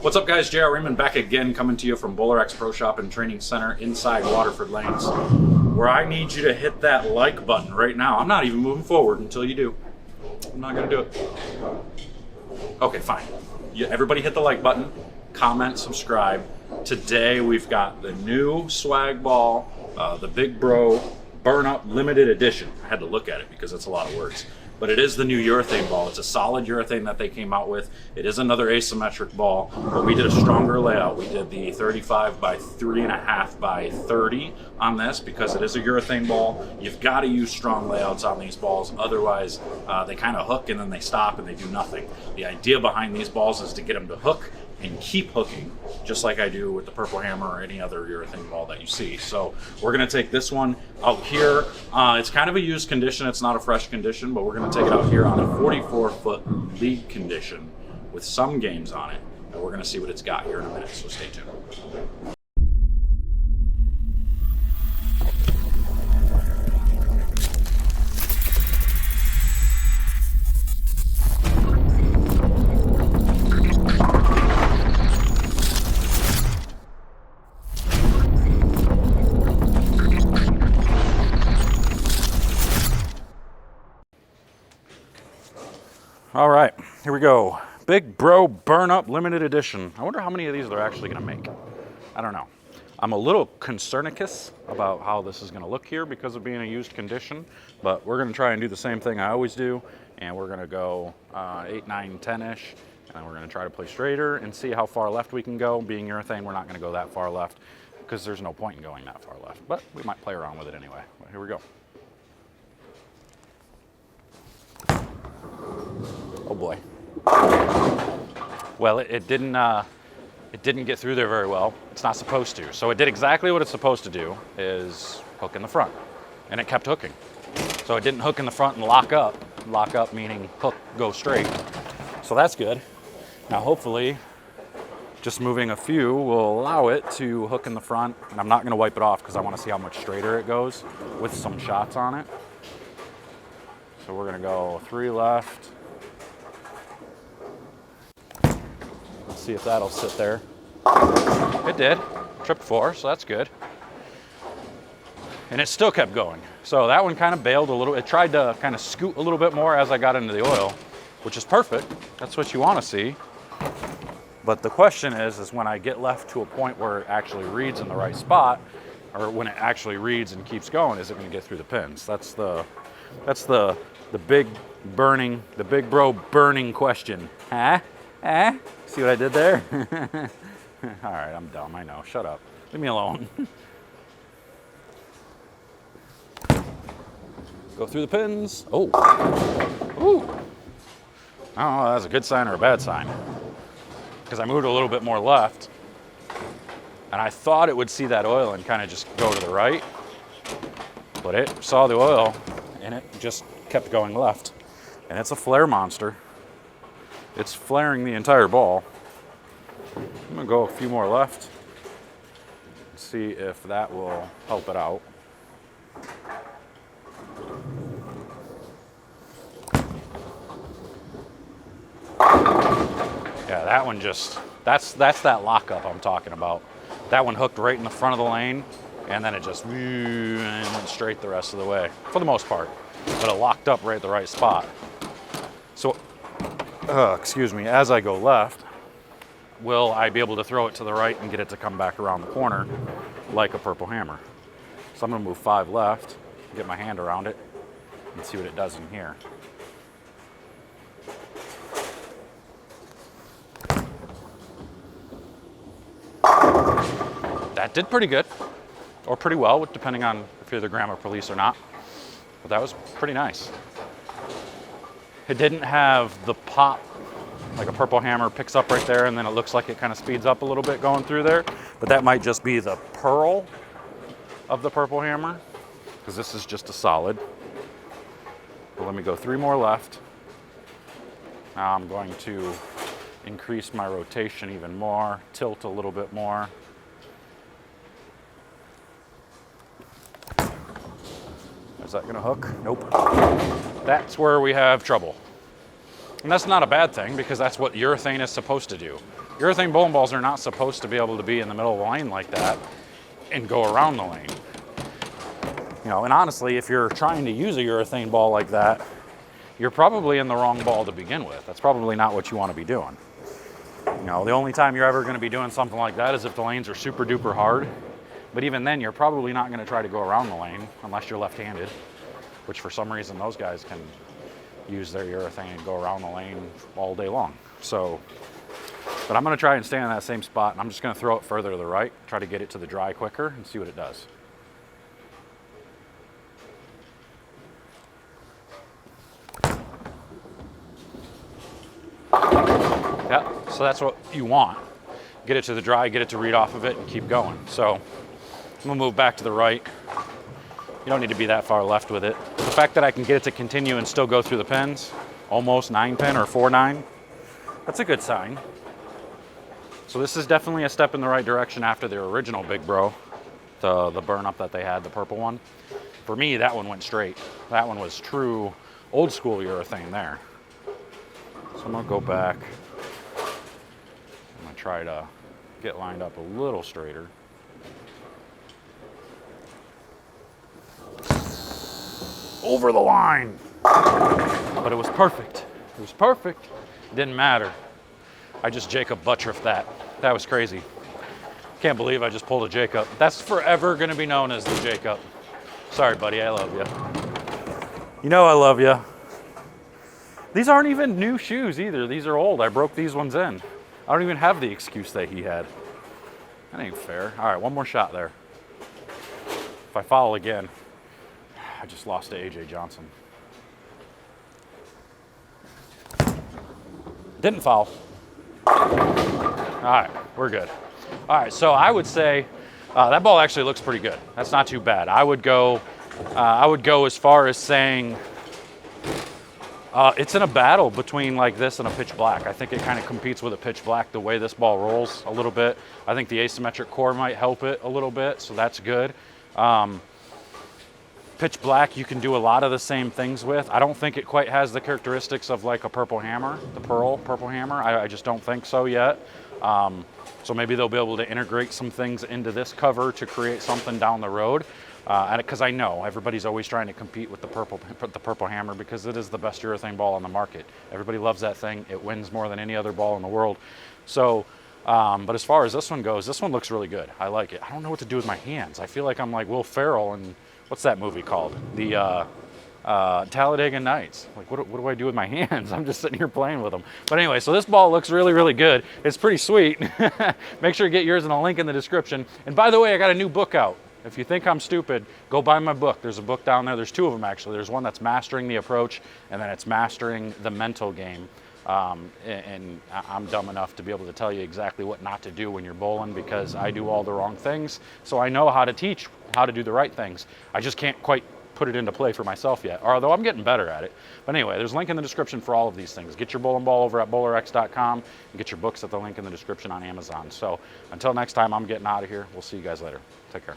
What's up, guys? JR Raymond back again, coming to you from Bowler X Pro Shop and Training Center inside Waterford Lanes, where I need you to hit that like button right now. I'm not even moving forward until you do. I'm not going to do it. Okay, fine. Everybody hit the like button, comment, subscribe. Today we've got the new swag ball, the Big Bro Burn Up Limited Edition. I had to look at it because it's a lot of words. But it is the new urethane ball. It's a solid urethane that they came out with. It is another asymmetric ball, but we did a stronger layout. We did the 35 by 3.5 by 30 on this because it is a urethane ball. You've got to use strong layouts on these balls. Otherwise, they kind of hook and then they stop and they do nothing. The idea behind these balls is to get them to hook and keep hooking, just like I do with the Purple Hammer or any other urethane ball that you see. So we're gonna take this one out here. It's kind of a used condition, it's not a fresh condition, but we're gonna take it out here on a 44-foot league condition with some games on it. And we're gonna see what it's got here in a minute, so stay tuned. All right, here we go. Big Bro Burn Up Limited Edition. I wonder how many of these they're actually gonna make. I don't know. I'm a little concernicus about how this is gonna look here because of being a used condition, but we're gonna try and do the same thing I always do, and we're gonna go 8, 9, 10-ish, and then we're gonna try to play straighter and see how far left we can go. Being urethane, we're not gonna go that far left because there's no point in going that far left, but we might play around with it anyway. But here we go. Oh boy. Well, it didn't get through there very well. It's not supposed to. So it did exactly what it's supposed to do, is hook in the front. And it kept hooking. So it didn't hook in the front and lock up. Lock up meaning hook, go straight. So that's good. Now hopefully, just moving a few will allow it to hook in the front. And I'm not gonna wipe it off because I wanna see how much straighter it goes with some shots on it. So we're gonna go 3 left. Let's see if that'll sit there. It did. Tripped 4, so that's good. And it still kept going. So that one kind of bailed a little. It tried to kind of scoot a little bit more as I got into the oil, which is perfect. That's what you want to see. But the question is when I get left to a point where it actually reads in the right spot, or when it actually reads and keeps going, is it going to get through the pins? That's the big bro burning question. Huh? See what I did there? All right, I'm dumb, I know. Shut up. Leave me alone. Go through the pins. Oh. Ooh. I don't know if that's a good sign or a bad sign. Because I moved a little bit more left. And I thought it would see that oil and kind of just go to the right. But it saw the oil and it just kept going left. And it's a flare monster. It's flaring the entire ball. I'm gonna go a few more left. See if that will help it out. Yeah, that one just, that's that lockup I'm talking about. That one hooked right in the front of the lane, and then it just went straight the rest of the way, for the most part. But it locked up right at the right spot. So, excuse me, as I go left, will I be able to throw it to the right and get it to come back around the corner like a Purple Hammer? So I'm gonna move 5 left, get my hand around it, and see what it does in here. That did pretty good, or pretty well, depending on if you're the grammar police or not. But that was pretty nice. It didn't have the pop like a Purple Hammer picks up right there and then it looks like it kind of speeds up a little bit going through there. But that might just be the pearl of the Purple Hammer because this is just a solid. But let me go 3 more left. Now I'm going to increase my rotation even more, tilt a little bit more. Is that gonna hook? Nope. That's where we have trouble. And that's not a bad thing because that's what urethane is supposed to do. Urethane bowling balls are not supposed to be able to be in the middle of the lane like that and go around the lane. You know, and honestly, if you're trying to use a urethane ball like that, you're probably in the wrong ball to begin with. That's probably not what you want to be doing. You know, the only time you're ever going to be doing something like that is if the lanes are super duper hard. But even then, you're probably not going to try to go around the lane unless you're left-handed, which for some reason those guys can use their urethane and go around the lane all day long. So, but I'm going to try and stay in that same spot, and I'm just going to throw it further to the right, try to get it to the dry quicker, and see what it does. Yeah, so that's what you want. Get it to the dry, get it to read off of it, and keep going. So I'm gonna move back to the right. You don't need to be that far left with it. The fact that I can get it to continue and still go through the pins, almost 9-pin or 4-9, that's a good sign. So this is definitely a step in the right direction after their original Big Bro, the burn up that they had, the purple one. For me, that one went straight. That one was true old school urethane there. So I'm gonna go back. I'm gonna try to get lined up a little straighter. Over the line. But it was perfect. It was perfect. It didn't matter. I just Jacob Buttriff that. That was crazy. Can't believe I just pulled a Jacob. That's forever gonna be known as the Jacob. Sorry, buddy, I love you. You know I love you. These aren't even new shoes either. These are old. I broke these ones in. I don't even have the excuse that he had. That ain't fair. All right, one more shot there. If I foul again, I just lost to AJ Johnson. Didn't foul. All right, we're good. All right, so I would say that ball actually looks pretty good. That's not too bad. I would go as far as saying it's in a battle between like this and a pitch black. I think it kind of competes with a pitch black the way this ball rolls a little bit. I think the asymmetric core might help it a little bit, so that's good. Pitch black you can do a lot of the same things with. I don't think it quite has the characteristics of like a purple hammer, the purple hammer. I just don't think so yet. So maybe they'll be able to integrate some things into this cover to create something down the road. Because I know everybody's always trying to compete with the purple hammer because it is the best urethane ball on the market. Everybody loves that thing. It wins more than any other ball in the world. So, but as far as this one goes, this one looks really good. I like it. I don't know what to do with my hands. I feel like I'm like Will Ferrell and what's that movie called? The Talladega Nights. Like, what do I do with my hands? I'm just sitting here playing with them. But anyway, so this ball looks really, really good. It's pretty sweet. Make sure you get yours in a link in the description. And by the way, I got a new book out. If you think I'm stupid, go buy my book. There's a book down there. There's two of them, actually. There's one that's mastering the approach, and then it's mastering the mental game. And I'm dumb enough to be able to tell you exactly what not to do when you're bowling because I do all the wrong things. So I know how to teach how to do the right things. I just can't quite put it into play for myself yet, although I'm getting better at it. But anyway, there's a link in the description for all of these things. Get your bowling ball over at bowlerx.com and get your books at the link in the description on Amazon. So until next time, I'm getting out of here. We'll see you guys later. Take care.